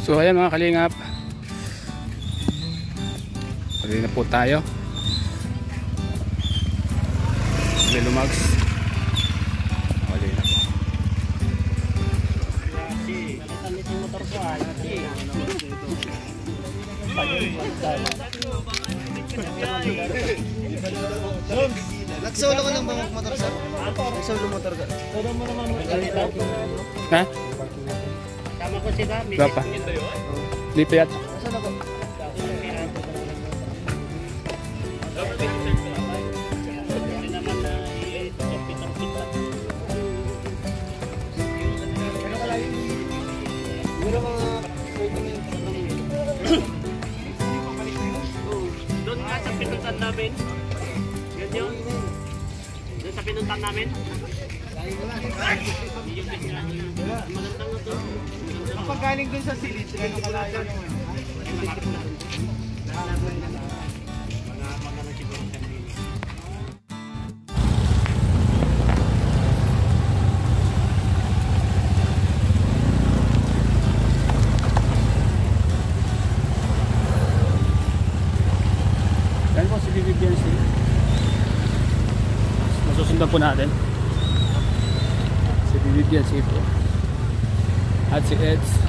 So ayan mga kalingap, pwede na po tayo. Lumags. Wali na po. Nagsolo ka ng bang motor sir? Nagsolo motor ka? Ha? Tama ko sila. Berapa? Di pa yata. Nasaan ako? Doon nga sa pinuntan namin. Yun yun. Doon sa pinuntan namin. Magandang na to. Kapag galing dun sa silid, gano'ng kalayo naman. Yan po si bibigyan sila. Masusundan po natin si bibigyan si po at si Eds.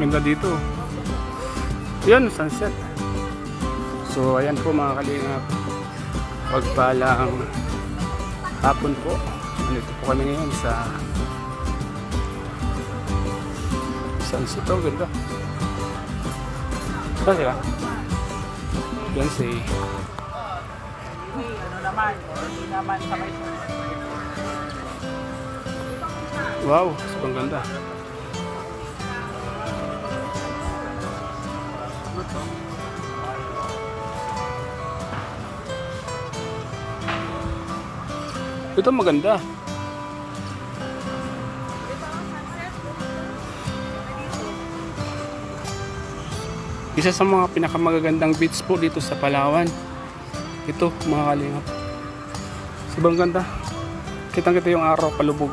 Ganda dito. Yan, sunset. So ayan po mga kalingap. Pagpalang hapon po. Dito po kami ngayon sa sunset. Oh, ganda. Saan sila? Yan si wow, sobrang ganda. Ito maganda. Isa sa mga pinakamagagandang beach po dito sa Palawan. Ito mga kalingap. Sobrang ganda. Kitang-kita yung araw, palubog.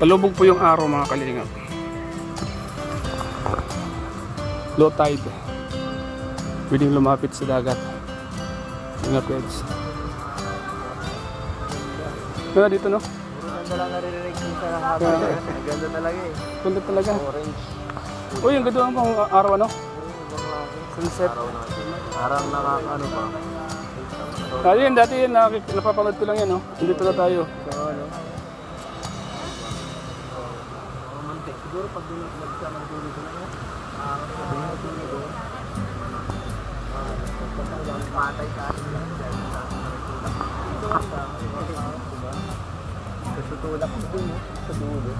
Palubog po yung araw mga kalingap. Low tide. Pwedeng lumapit sa dagat. Mga pweds. Ganda dito, no? Ganda lang naririnig yung sarang hapon. Ganda talaga eh. Ganda talaga. Orange. Uy, yung ganda ang araw, ano? Sunset. Parang nakakaano pa. Ayun, dati yun, napapagod ko lang yan, no? Dito na tayo. So, ano? Romantic. Siguro pag nagsamang dulo ko na yan. Patay sa atin lang. Tutulak ko dun, sa dulo.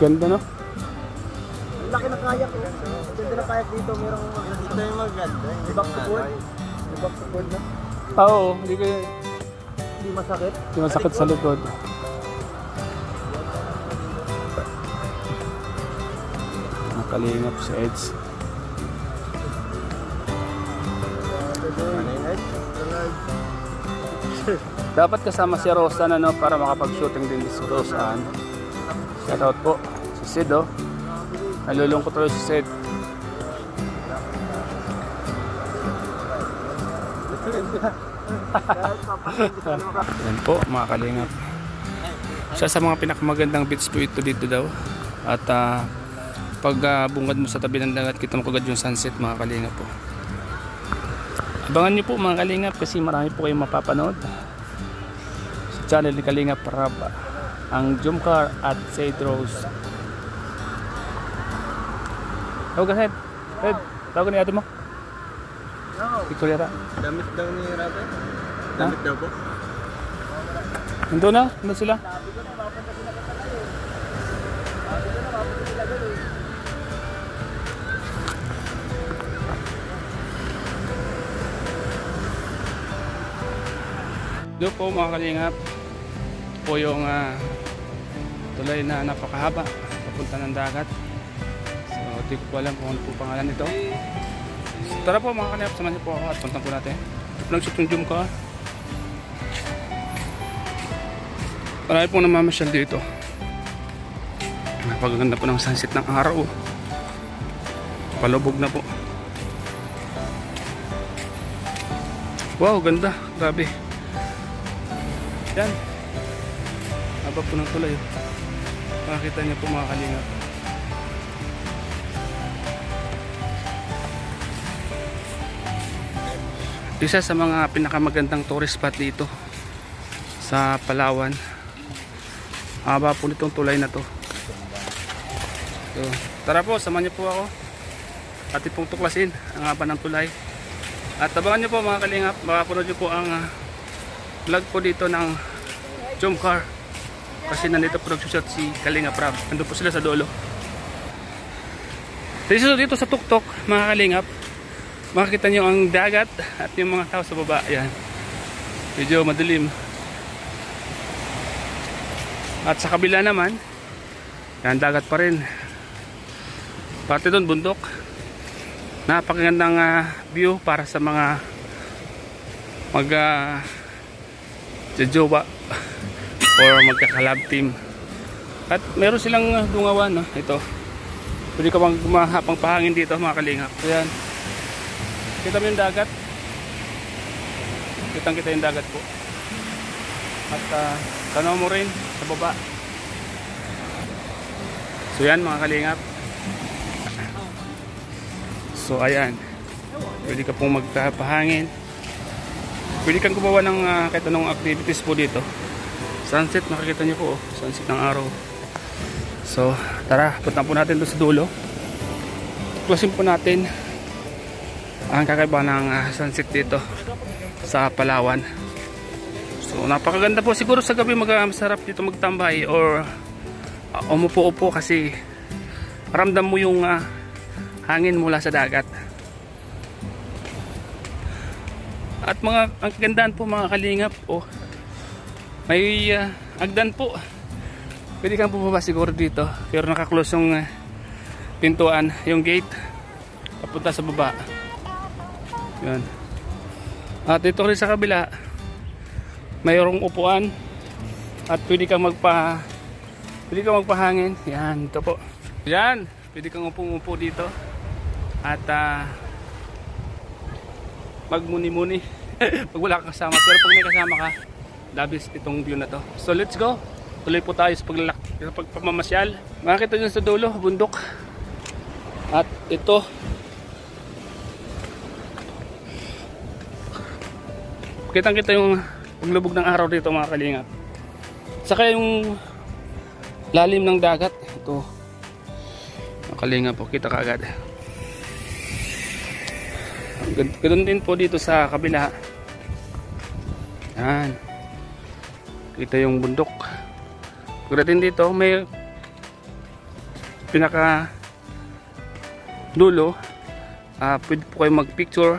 Ganda, no? Ang laki ng kayak eh. Ang ganda ng kayak dito. Merong ito yung maganda. May back to board. May back to board na. Oo, hindi masakit. masakit sa likod. Nakalingap sa edge. Dapat kasama si Rosa na, no, para makapag-shooting din si Rosa. Shoutout po si Sid, oh. Nalulungkot rin si Sid. Yan po mga kalingap. Isa sa mga pinakamagandang beach po ito dito daw. At pag bungad mo sa tabi ng dagat, kita mo kagad yung sunset mga kalingap po. Abangan nyo po mga kalingap kasi marami po kayong mapapanood sa channel ni Kalingap Rab, ang Jumcar at Said Rose. Tawag ka, Hed. Hed, tawag ni ate mo. Victoria. Damit daw ni Rabe. Damit daw po. Nandun na, nandun sila. Doon po mga kalingap, po yung tulay na napakahaba papunta ng dagat. So hindi ko po alam kung ano po pangalan nito. So, tara po mga kalingap, samahan niyo po ako at puntan po natin. Nag-shoot yung zoom ka. Marami pong namamasyal dito. Napagaganda po ng sunset ng araw. Palubog na po. Wow, ganda, grabe. Yan. Haba po ng tulay. Makikita niyo po mga kalingap. Isa sa mga pinakamagandang tourist spot dito sa Palawan. Haba po nitong tulay na to. So, tara po, samahan niyo po ako. At pong tuklasin ang haba ng tulay. At abangan niyo po mga kalingap. Makapunod niyo po ang vlog po dito ng Jumcar kasi nandito po nagsushoot si Kalingap Rab. Nandun po sila sa dulo. Dito sa tuktok mga kalingap, makikita nyo ang dagat at yung mga tao sa baba. Ayan, medyo madilim. At sa kabila naman, yan, dagat pa rin. Pati doon bundok. Napakagandang view para sa mga jowa or magkakalab team. At meron silang dungawan, no? Ito, pwede ka bang gumahapang pahangin dito mga kalingap. Ayan, kita mo yung dagat, kitang kita yung dagat po. At tanaw mo rin sa baba. So yan mga kalingap. So ayan, pwede ka pong magpahangin, pwede kang gumawa ng kahit anong activities po dito. Sunset, makikita nyo po, sunset ng araw. So tara, punta po natin doon sa dulo. Tuklasin po natin ang kakaiba ng sunset dito sa Palawan. So napakaganda po, siguro sa gabi masarap dito magtambay or umupo-upo kasi ramdam mo yung hangin mula sa dagat. At ang kagandaan po mga kalingap, may agdan po. Pwede kang bumaba siguro dito, pero nakaklose yung pintuan, yung gate papunta sa baba. Yan. At dito rin sa kabila mayroong upuan at pwede kang magpahangin. Yan, ito po. Yan, pwede kang upo dito at magmuni-muni pag wala kang kasama, pero pag may kasama ka, labis itong view na to. So let's go, tuloy po tayo sa pagpamamasyal. Makikita nyo sa dulo, bundok. At ito, kitang-kita yung paglubog ng araw dito mga kalingap. Saka yung lalim ng dagat. Ito, mga kalingap po, kita kaagad. Ganoon din po dito sa kabila. Yan, kita yung bundok. Pagdating dito may pinaka dulo, pwede po kayo mag picture,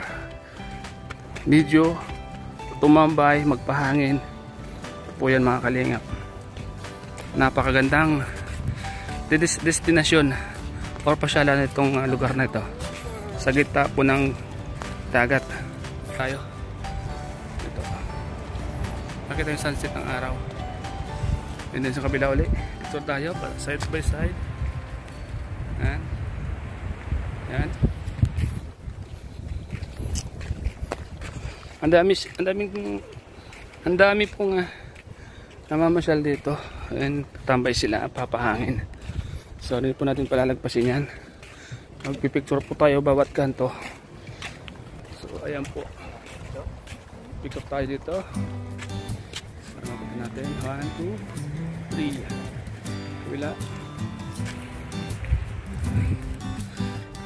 video, tumambay, magpahangin. Ito po yan mga kalingap. Napakagandang destinasyon or pasyalan itong lugar na ito sa gitna po ng dagat. Tayo ito, nakita yung sunset ng araw. And then sa kabila uli, ito tayo side by side. Yan, yan. Ang dami pong namamasyal dito and tambay sila, papahangin. So hindi po natin palalagpasin yan. Magpipicture po tayo bawat kanto. So ayan po, pick up tayo dito para makita natin. 1, 2, 3 kabila, and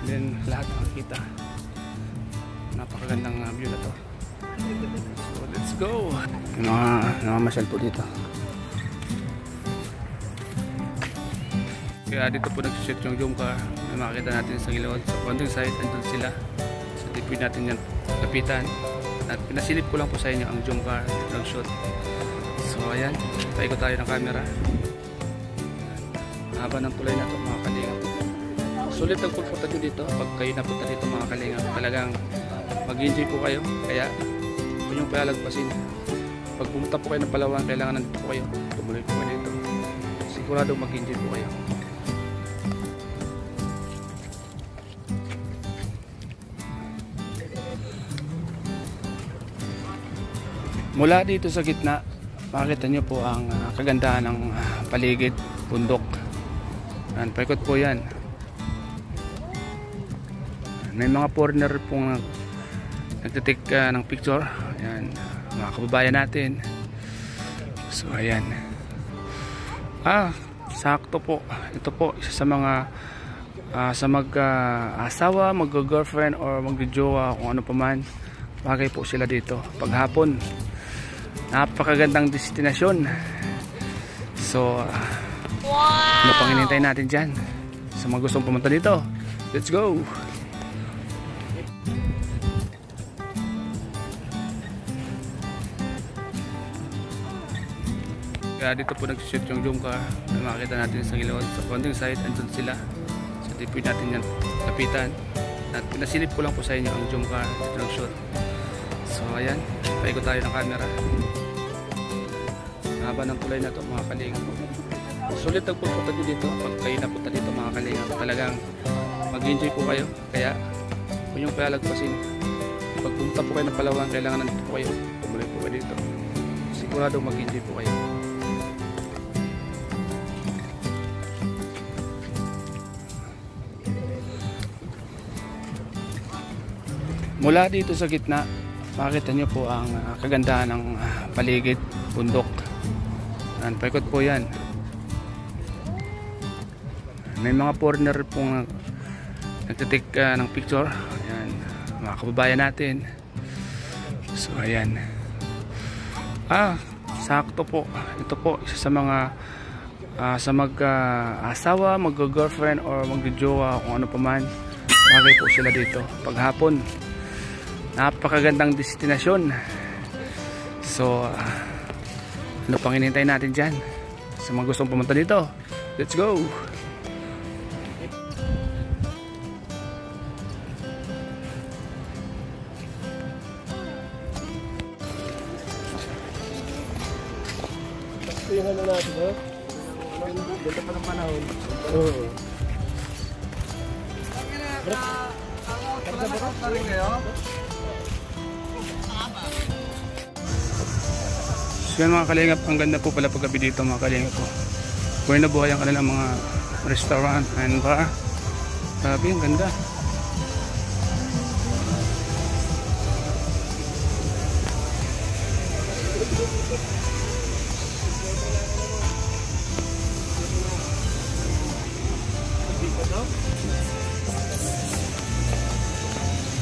then lahat makikita. Napakagandang view na to. So let's go. Namamasyal po dito. Kaya dito po nagsushoot yung zoom car. May makikita natin sa gilid sa konting side, andun sila. So dito natin yan lapitan. At pinasilip ko lang po sa inyo ang zoom car nag-shoot. So ayan, paikot tayo ng camera. Haba ng tulay na ito mga kalingap. Sulit ang pulpunta nyo dito. Pag kayo napunta dito mga kalingap, talagang mag-enjoy po kayo. Kaya huwag nyo palalagpasin. Pag pumunta po kayo ng Palawan, kailangan nandito po kayo. Tumuloy po kayo dito. Sigurado mag-enjoy po kayo. Mula dito sa gitna, makikita nyo po ang kagandahan ng paligid, bundok. Yan, paikot po yan. May mga foreigner pong nagtitake ng picture. Ayan, mga kababayan natin. So ayan, sakto po. Ito po isa sa mga sa mag-asawa, mag-girlfriend or mag-jowa, kung ano pa man, bagay po sila dito paghapon. Napakagandang destinasyon. So ano pang hinihintay natin dyan? Sa mga gustong pumunta dito, let's go. Kaya dito po nag-shoot yung zoom car. Makikita natin sa gilid sa konting side, andun sila. So dito natin yan lapitan. At pinasilip ko lang po sa inyo ang zoom car dito nag-shoot. So ayan, paikot tayo ng camera. Haba ng tulay na ito mga kalingap. Sulit ang pulpunta nyo dito. Pag kayo napunta dito mga kalingap, talagang mag-enjoy po kayo. Kaya huwag nyo palalagpasin. Pag pumunta po kayo ng Palawan, kailangan nandito po kayo. Tumuloy po kayo dito. Sigurado mag-enjoy po kayo. Mula dito sa gitna, makita nyo po ang kagandahan ng paligid, bundok. Yan, paikot po yan. May mga foreigner pong nagtitake ng picture. Ayan, mga kababayan natin. So ayan. Sakto po. Ito po isa sa mga sa mag-asawa, mag-girlfriend or mag-jowa, kung ano pa man. Bagay po sila dito paghapon. Napakagandang destinasyon. So ano pang hinihintay natin dyan? Sa mga gustong pumunta dito, let's go! Ito yung ano natin, ha? Ganda pa ng panahon. Oo. Ganda pa rin kayo? So yan mga kalingap, ang ganda po pala paggabi dito mga kalingap po. Buhay na buhay ang kanilang mga restaurant and bar. Sabi, ang ganda.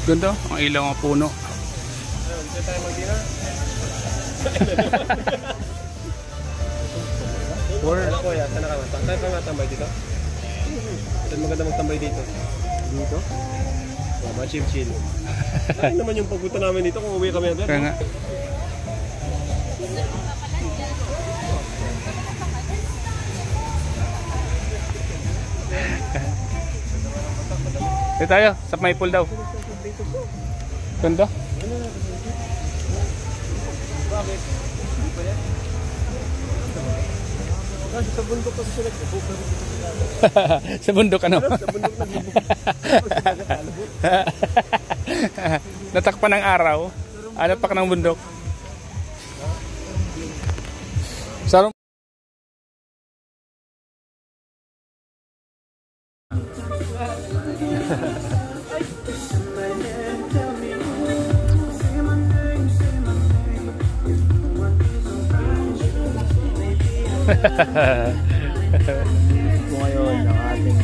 Ganda, ang ilaw ng puno. Hindi tayo mag-dina. Ano ko yan? Saan ka matambay? Saan ka matambay dito? Saan maganda magtambay dito? Dito? Mga chill-chill. Ay naman yung pagpunta namin dito kung uwi kami natin. Kaya nga. Dito tayo, sa Maple daw. Ganda. Bakit? Hindi pa yan? Kasi sa bundok kasi sila nagbubukan. Sa bundok ano? Sa bundok nagbubukan. Natakpan ng araw. Napak ng bundok. Sarong Ito ngayon ang ating